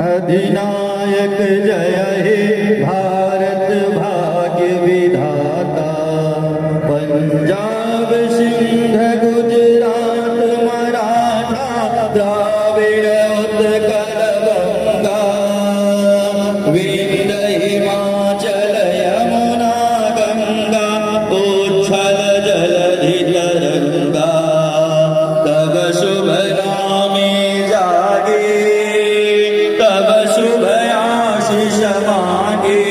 अधिनायक जय हे भारत भाग्य विधाता। पंजाब सिंध गुजरात मराठा द्राविड़ उत्कल गंगा। विंध्य हिमाचल यमुना गंगा उच्छल जलधि तरंगा। तब शुभ नामे जागे तब शुभ आशीष मांगे।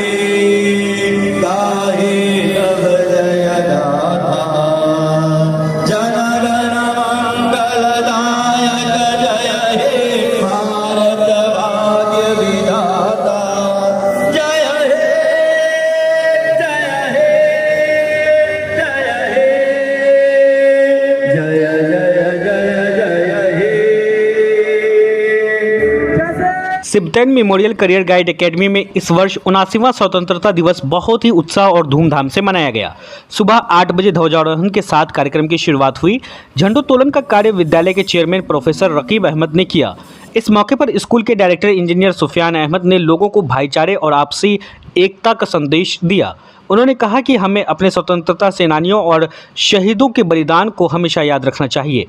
गाहे तब जय गाथा जन गण मंगलदायक जय हे भारत भाग्य विधाता। जय हे जय हे जय हे जय जय जय हे। सिब्टेन मेमोरियल करियर गाइड एकेडमी में इस वर्ष 79वां स्वतंत्रता दिवस बहुत ही उत्साह और धूमधाम से मनाया गया। सुबह 8 बजे ध्वजारोहण के साथ कार्यक्रम की शुरुआत हुई। झंडोत्तोलन का कार्य विद्यालय के चेयरमैन प्रोफेसर रकीब अहमद ने किया। इस मौके पर स्कूल के डायरेक्टर इंजीनियर सुफियान अहमद ने लोगों को भाईचारे और आपसी एकता का संदेश दिया। उन्होंने कहा कि हमें अपने स्वतंत्रता सेनानियों और शहीदों के बलिदान को हमेशा याद रखना चाहिए।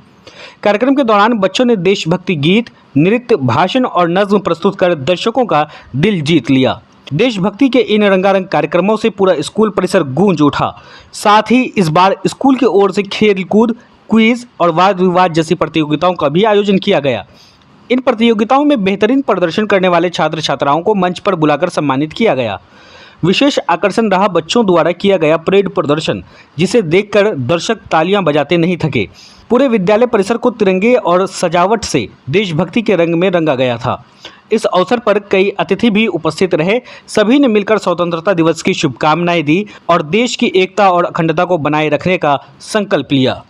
कार्यक्रम के दौरान बच्चों ने देशभक्ति गीत, नृत्य, भाषण और नज्म प्रस्तुत कर दर्शकों का दिल जीत लिया। देशभक्ति के इन रंगारंग कार्यक्रमों से पूरा स्कूल परिसर गूंज उठा। साथ ही इस बार स्कूल की ओर से खेलकूद, क्विज और वाद विवाद जैसी प्रतियोगिताओं का भी आयोजन किया गया। इन प्रतियोगिताओं में बेहतरीन प्रदर्शन करने वाले छात्र छात्राओं को मंच पर बुलाकर सम्मानित किया गया। विशेष आकर्षण रहा बच्चों द्वारा किया गया परेड प्रदर्शन, जिसे देखकर दर्शक तालियां बजाते नहीं थके। पूरे विद्यालय परिसर को तिरंगे और सजावट से देशभक्ति के रंग में रंगा गया था। इस अवसर पर कई अतिथि भी उपस्थित रहे। सभी ने मिलकर स्वतंत्रता दिवस की शुभकामनाएं दी और देश की एकता और अखंडता को बनाए रखने का संकल्प लिया।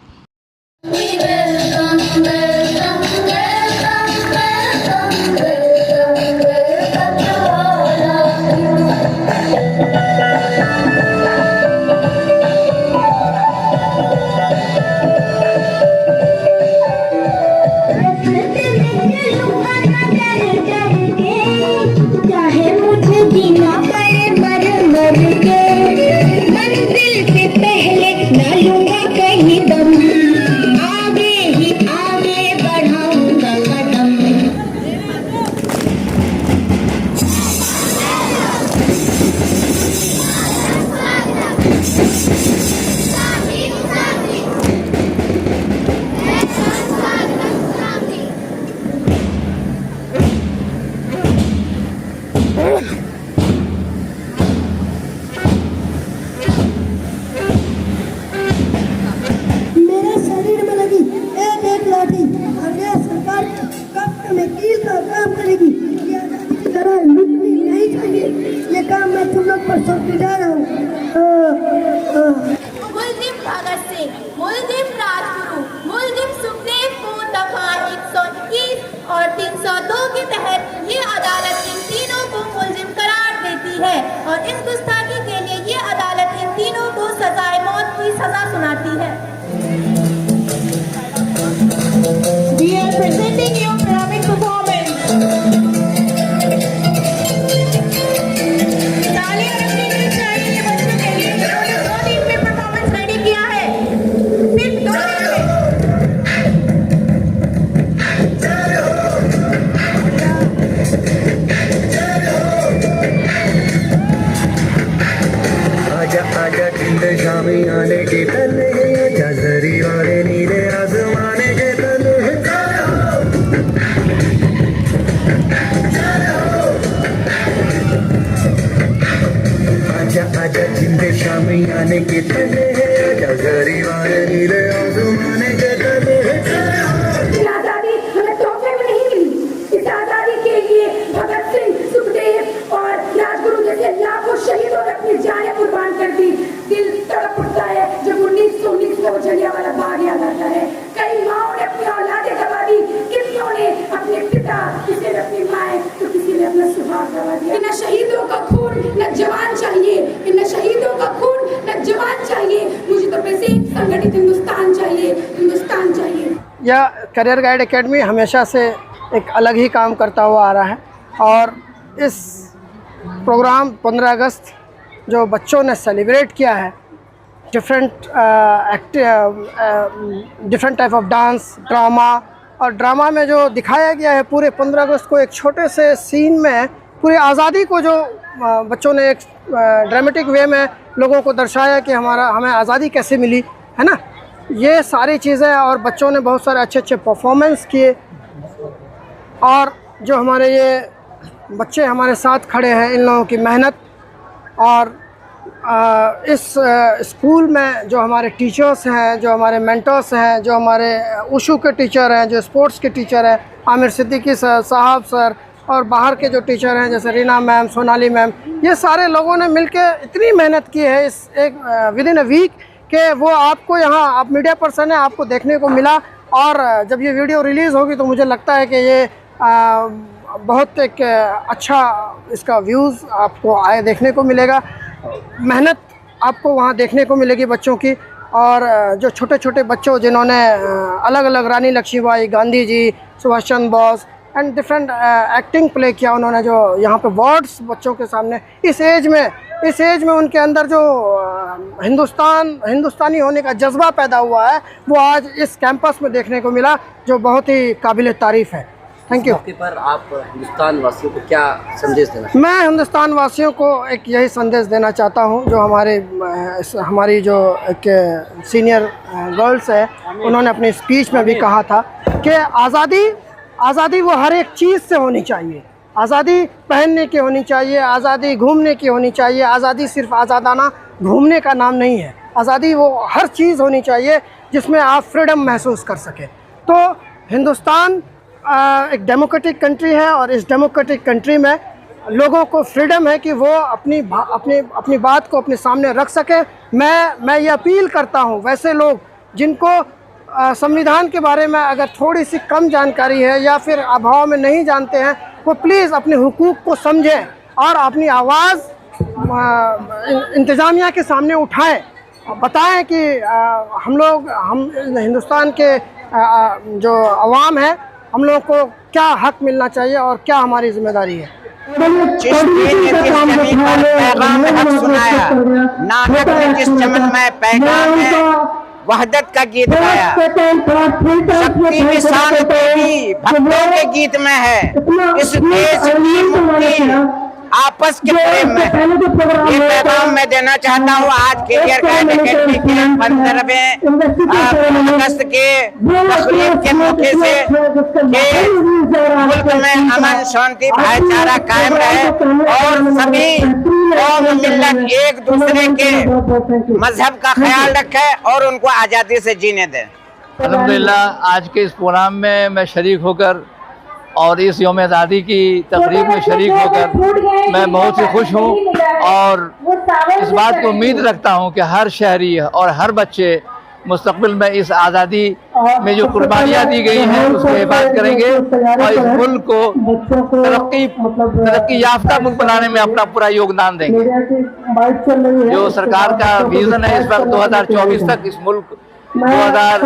मुलजिम भगत सिंह, मुलजिम राजगुरु, मुलजिम सुखदेव को दफा 121 और 302 के तहत ये अदालत इन तीनों को मुलजिम करार देती है और इस गुस्ताखी के लिए ये अदालत इन तीनों को सजाए मौत की सजा सुनाती है। We are presenting you dramatic performance. आजा ठंड शामी आने के तले जजरी वाले नीले आसमाने के तले। आजा आजा ठंड शामी आने के तले जजरी वाले नीले आसमाने के तले। आजादी हमें तोहफे में नहीं मिली। इस आजादी के लिए भगत सिंह, सुखदेव और राजगुरु जैसे लाखों शहीदों ने अपनी जानें कुर्बान कर दी। दिल तड़प उठता है जब 1919 को जलियांवाला बाग याद आता है। कई माओं ने अपनी औलादें गंवा दी, कितनों ने अपने पिता, किसी ने अपनी माएं तो किसी ने अपना सुहाग गंवा दिया। इन शहीदों का खून न जवान चाहिए, इन शहीदों का खून न जवान चाहिए। मुझे तो वैसे संगठित हिंदुस्तान चाहिए, हिंदुस्तान चाहिए। यह करियर गाइड एकेडमी हमेशा से एक अलग ही काम करता हुआ आ रहा है और इस प्रोग्राम 15 अगस्त जो बच्चों ने सेलिब्रेट किया है, different type of dance, drama, और ड्रामा में जो दिखाया गया है पूरे 15 अगस्त को एक छोटे से सीन में पूरी आज़ादी को जो बच्चों ने एक ड्रामेटिक वे में लोगों को दर्शाया कि हमें आज़ादी कैसे मिली, है ना। ये सारी चीज़ें, और बच्चों ने बहुत सारे अच्छे अच्छे परफॉर्मेंस किए। और जो हमारे ये बच्चे हमारे साथ खड़े हैं, इन लोगों की मेहनत, और इस स्कूल में जो हमारे टीचर्स हैं, जो हमारे मेंटर्स हैं, जो हमारे उशू के टीचर हैं, जो स्पोर्ट्स के टीचर हैं, आमिर सिद्दीकी सर, साहब सर, और बाहर के जो टीचर हैं जैसे रीना मैम, सोनाली मैम, ये सारे लोगों ने मिलके इतनी मेहनत की है इस एक विद इन अ वीक कि वो आपको यहाँ, आप मीडिया पर्सन हैं, आपको देखने को मिला। और जब ये वीडियो रिलीज़ होगी तो मुझे लगता है कि ये बहुत एक अच्छा इसका व्यूज़ आपको देखने को मिलेगा, मेहनत आपको वहाँ देखने को मिलेगी बच्चों की। और जो छोटे छोटे बच्चों जिन्होंने अलग अलग Rani Lakshmibai, Gandhi ji, Subhash Chandra Bose and different acting play किया उन्होंने, जो यहाँ पे वर्ड्स बच्चों के सामने इस एज में उनके अंदर जो हिंदुस्तानी होने का जज्बा पैदा हुआ है, वो आज इस कैंपस में देखने को मिला, जो बहुत ही काबिल तारीफ़ है। Thank you. मौके पर आप हिंदुस्तान वासियों को क्या संदेश देना? मैं हिंदुस्तान वासियों को एक यही संदेश देना चाहता हूँ, जो हमारी जो एक सीनियर गर्ल्स है, उन्होंने अपनी स्पीच में भी कहा था कि आज़ादी वो हर एक चीज़ से होनी चाहिए। आज़ादी पहनने की होनी चाहिए, आज़ादी घूमने की होनी चाहिए। आज़ादी सिर्फ आज़ादाना घूमने का नाम नहीं है, आज़ादी वो हर चीज़ होनी चाहिए जिसमें आप फ्रीडम महसूस कर सकें। तो हिंदुस्तान एक डेमोक्रेटिक कंट्री है, और इस डेमोक्रेटिक कंट्री में लोगों को फ्रीडम है कि वो अपनी बात को अपने सामने रख सके। मैं ये अपील करता हूँ, वैसे लोग जिनको संविधान के बारे में अगर थोड़ी सी कम जानकारी है या फिर अभाव में नहीं जानते हैं, वो प्लीज़ अपने हुकूक को समझें और अपनी आवाज़ इंतज़ामिया के सामने उठाएं, बताएं कि हम हिंदुस्तान के जो अवाम है, हम लोगों को क्या हक मिलना चाहिए और क्या हमारी जिम्मेदारी है। जिस जमीन पर पैगाम हक सुनाया, नानक ने जिस चमन में पैगाम है वहदत का गीत गाया, शक्ति निशान देवी भक्तों के गीत में है, इस देश की मुक्ति आपस के प्रेम में। ये पैगाम मैं देना चाहता हूँ आज कैरियर गाइड एकेडमी के 15वें अगस्त के तकरीब के मौके से, कि मुल्क में अमन शांति भाईचारा कायम रहे और सभी कौम मिल्लत एक दूसरे के मजहब का ख्याल रखे और उनको आज़ादी से जीने दें। अल्हम्दुलिल्लाह आज के इस प्रोग्राम में मैं शरीक होकर और इस यौम आज़ादी की तकरीब में शरीक होकर मैं बहुत ही खुश हूँ, और इस बात को उम्मीद रखता हूँ कि हर शहरी और हर बच्चे मुस्तक़बिल में इस आज़ादी में जो कुर्बानियाँ दी गई हैं उसको हिफाजत करेंगे और इस मुल्क को तरक्की याफ्ता मुल्क बनाने में अपना पूरा योगदान देंगे। जो सरकार का विज़न है इस वक्त 2024 तक इस मुल्क 2000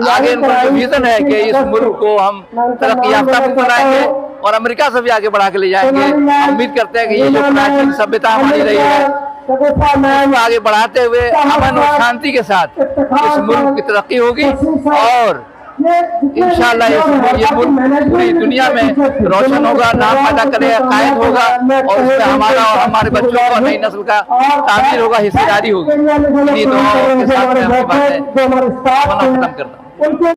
आगे उनका विजन है कि इस मुल्क को हम तरक्की याफ्ता मुल्क बनाएंगे और अमेरिका से भी आगे बढ़ा के ले जाएंगे। उम्मीद करते हैं कि ये जो प्राचीन सभ्यता हमारी रही है उसको आगे बढ़ाते हुए अमन और शांति के साथ इस मुल्क की तरक्की होगी, और इंशाअल्लाह ये मुल्क पूरी दुनिया में रोशन होगा, नाम पैदा करेगा, कायम होगा, और इसमें हमारा और हमारे बच्चों को नई नस्ल का तामीर होगा, हिस्सेदारी होगी। इन्हीं दुआओं के साथ मैं अपनी बातें खत्म करता हूँ।